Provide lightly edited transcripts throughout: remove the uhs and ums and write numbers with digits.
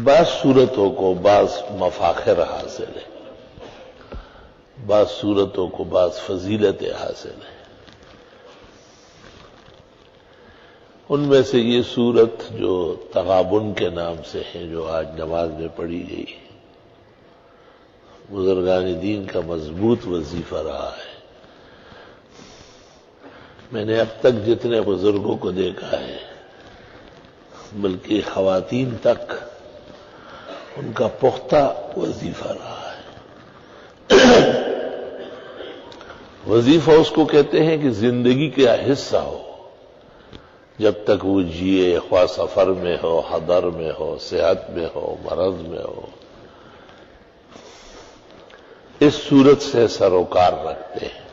بعض صورتوں کو بعض مفاخر حاصل ہے، بعض صورتوں کو بعض فضیلتیں حاصل ہیں۔ ان میں سے یہ صورت جو تغابن کے نام سے ہے، جو آج نماز میں پڑھی گئی، بزرگان دین کا مضبوط وظیفہ رہا ہے۔ میں نے اب تک جتنے بزرگوں کو دیکھا ہے، بلکہ خواتین تک، ان کا پختہ وظیفہ رہا ہے۔ وظیفہ اس کو کہتے ہیں کہ زندگی کا حصہ ہو، جب تک وہ جیے، خواہ سفر میں ہو، حضر میں ہو، صحت میں ہو، مرض میں ہو، اس صورت سے سروکار رکھتے ہیں۔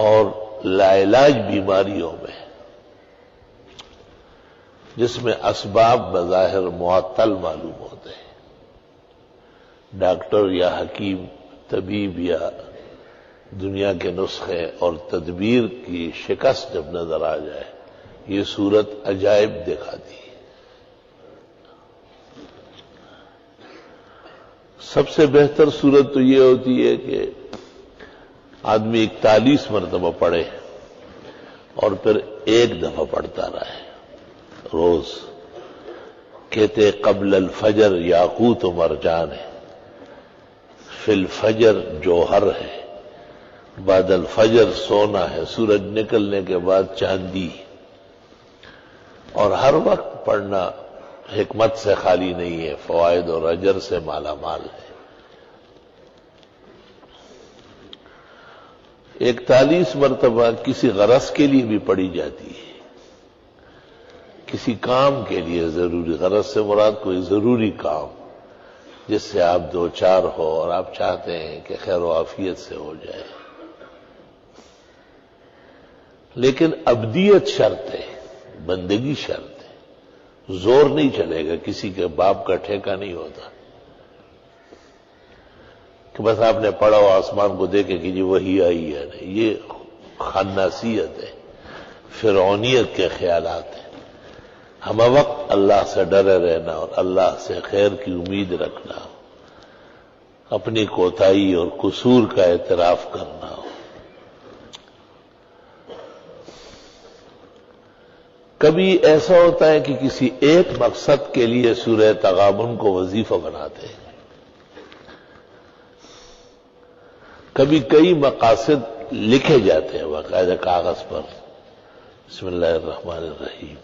اور لاعلاج بیماریوں میں، جس میں اسباب بظاہر معطل معلوم ہوتے ہیں، ڈاکٹر یا حکیم، طبیب یا دنیا کے نسخے اور تدبیر کی شکست جب نظر آ جائے، یہ صورت عجائب دکھاتی ہے۔ سب سے بہتر صورت تو یہ ہوتی ہے کہ آدمی 41 مرتبہ پڑھے اور پھر ایک دفعہ پڑھتا رہے روز۔ کہتے قبل الفجر یاقوت و مرجان ہے، فی الفجر جوہر ہے، بعد الفجر سونا ہے، سورج نکلنے کے بعد چاندی، اور ہر وقت پڑھنا حکمت سے خالی نہیں ہے، فوائد اور اجر سے مالا مال ہے۔ 41 مرتبہ کسی غرض کے لیے بھی پڑھی جاتی ہے، کسی کام کے لیے ضروری، غرض سے مراد کوئی ضروری کام جس سے آپ دو چار ہو اور آپ چاہتے ہیں کہ خیر و عافیت سے ہو جائے۔ لیکن ابدیت شرط ہے، بندگی شرط ہے، زور نہیں چلے گا، کسی کے باپ کا ٹھیکہ نہیں ہوتا کہ بس آپ نے پڑھا ہو آسمان کو دیکھے کہ جی وہی آئی ہے، نہیں، یہ خناسیت ہے، فرعونیت کے خیالات ہیں۔ ہم وقت اللہ سے ڈرے رہنا اور اللہ سے خیر کی امید رکھنا، اپنی کوتاہی اور قصور کا اعتراف کرنا ہو۔ کبھی ایسا ہوتا ہے کہ کسی ایک مقصد کے لیے سورہ تغابن کو وظیفہ بناتے ہیں، کبھی کئی مقاصد لکھے جاتے ہیں باقاعدہ کاغذ پر۔ بسم اللہ الرحمن الرحیم،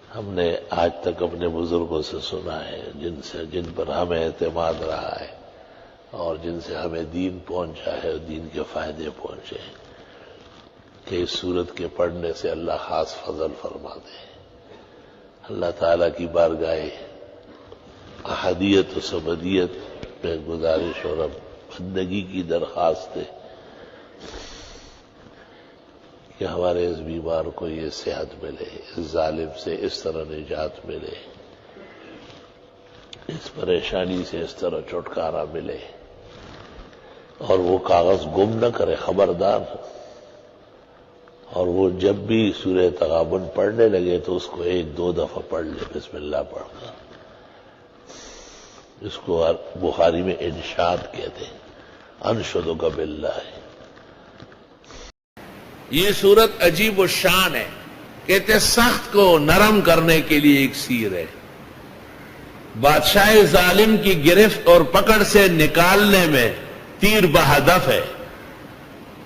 ہم نے آج تک اپنے بزرگوں سے سنا ہے، جن پر ہمیں اعتماد رہا ہے اور جن سے ہمیں دین پہنچا ہے اور دین کے فائدے پہنچے ہیں، کہ اس صورت کے پڑھنے سے اللہ خاص فضل فرما دے۔ اللہ تعالیٰ کی بارگاہ احدیت و سمدیت میں گزارش اور بندگی کی درخواست ہے کہ ہمارے اس بیمار کو یہ صحت ملے، اس ظالم سے اس طرح نجات ملے، اس پریشانی سے اس طرح چھٹکارا ملے، اور وہ کاغذ گم نہ کرے، خبردار۔ اور وہ جب بھی سورہ تغابن پڑھنے لگے تو اس کو 1-2 دفعہ پڑھ لے، بسم اللہ پڑھ کر۔ اس کو بخاری میں انشاد کہتے ہیں، انشدک باللہ۔ یہ صورت عجیب و شان ہے، کہتے سخت کو نرم کرنے کے لیے ایک سیر ہے، بادشاہ ظالم کی گرفت اور پکڑ سے نکالنے میں تیر بہدف ہے،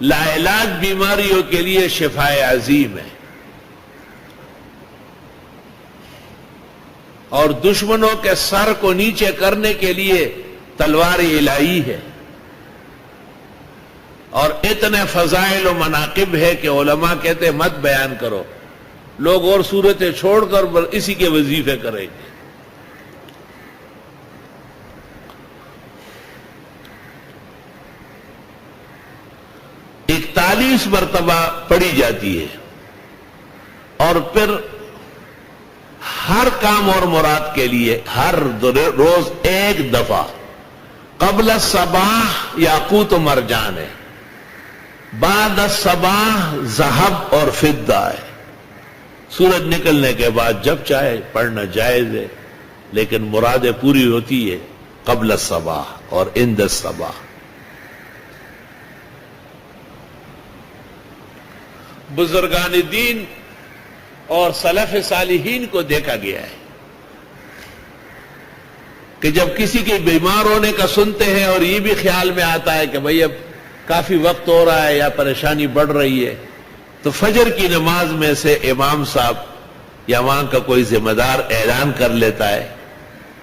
لاعلاج بیماریوں کے لیے شفائے عظیم ہے، اور دشمنوں کے سر کو نیچے کرنے کے لیے تلوار الہی ہے، اور اتنے فضائل و مناقب ہے کہ علماء کہتے مت بیان کرو، لوگ اور صورتیں چھوڑ کر اسی کے وظیفے کریں گے۔ 41 مرتبہ پڑھی جاتی ہے، اور پھر ہر کام اور مراد کے لیے ہر روز ایک دفعہ قبل الصباح یاقوت و مرجان ہے، بعد الصباح ذهب اور فضہ ہے، سورج نکلنے کے بعد جب چاہے پڑھنا جائز ہے، لیکن مرادیں پوری ہوتی ہے قبل الصباح اور عند الصباح۔ بزرگان دین اور سلف صالحین کو دیکھا گیا ہے کہ جب کسی کے بیمار ہونے کا سنتے ہیں اور یہ بھی خیال میں آتا ہے کہ بھئی اب کافی وقت ہو رہا ہے یا پریشانی بڑھ رہی ہے، تو فجر کی نماز میں سے امام صاحب یا وہاں کا کوئی ذمہ دار اعلان کر لیتا ہے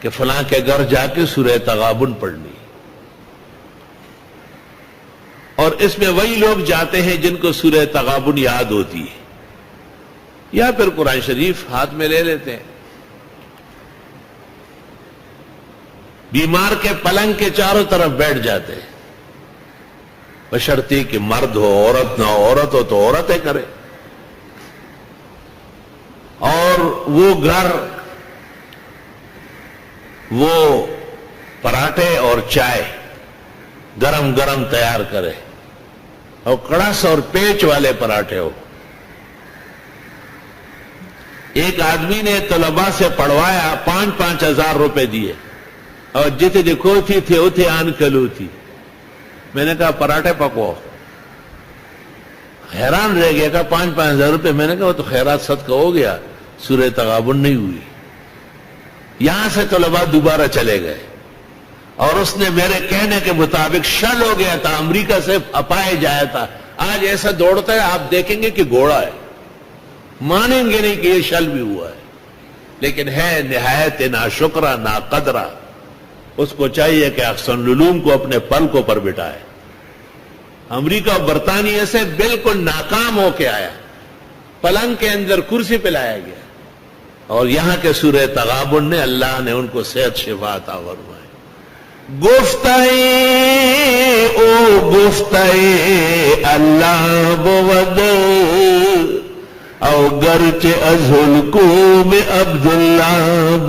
کہ فلاں کے گھر جا کے سورہ تغابن پڑھنی، اور اس میں وہی لوگ جاتے ہیں جن کو سورہ تغابن یاد ہوتی ہے، یا پھر قرآن شریف ہاتھ میں لے لیتے ہیں۔ بیمار کے پلنگ کے چاروں طرف بیٹھ جاتے ہیں، بشرطی کہ مرد ہو عورت نہ ہو، عورت ہو تو عورتیں کرے، اور وہ گھر وہ پراٹھے اور چائے گرم گرم تیار کرے، اور کڑس اور پیچ والے پراٹھے ہو۔ ایک آدمی نے طلباء سے پڑھوایا، 5,000 ہزار روپے دیے، اور جتے دیکھو تھے اتھے آن کلو تھی۔ میں نے کہا پراٹھے پکواؤ، حیران رہ گیا، کہا 5,000 ہزار روپے۔ میں نے کہا وہ تو خیرات صدقہ ہو گیا، سورہ تغابن نہیں ہوئی۔ یہاں سے طلباء دوبارہ چلے گئے، اور اس نے میرے کہنے کے مطابق شل ہو گیا تھا، امریکہ سے اپائے جایا تھا، آج ایسا دوڑتا ہے آپ دیکھیں گے کہ گھوڑا ہے، مانیں گے نہیں کہ یہ شل بھی ہوا ہے، لیکن ہے نہایت ناشکرہ ناقدرہ۔ اس کو چاہیے کہ احسن العلوم کو اپنے پلکوں پر بٹھائے۔ امریکہ اور برطانیہ سے بالکل ناکام ہو کے آیا، پلنگ کے اندر کرسی پہ لایا گیا، اور یہاں کے سورہ تغابن نے اللہ نے ان کو صحت شفا عطا فرمائی۔ گفتائے او گفتائے اللہ بود او گرچہ از حلقوم عبداللہ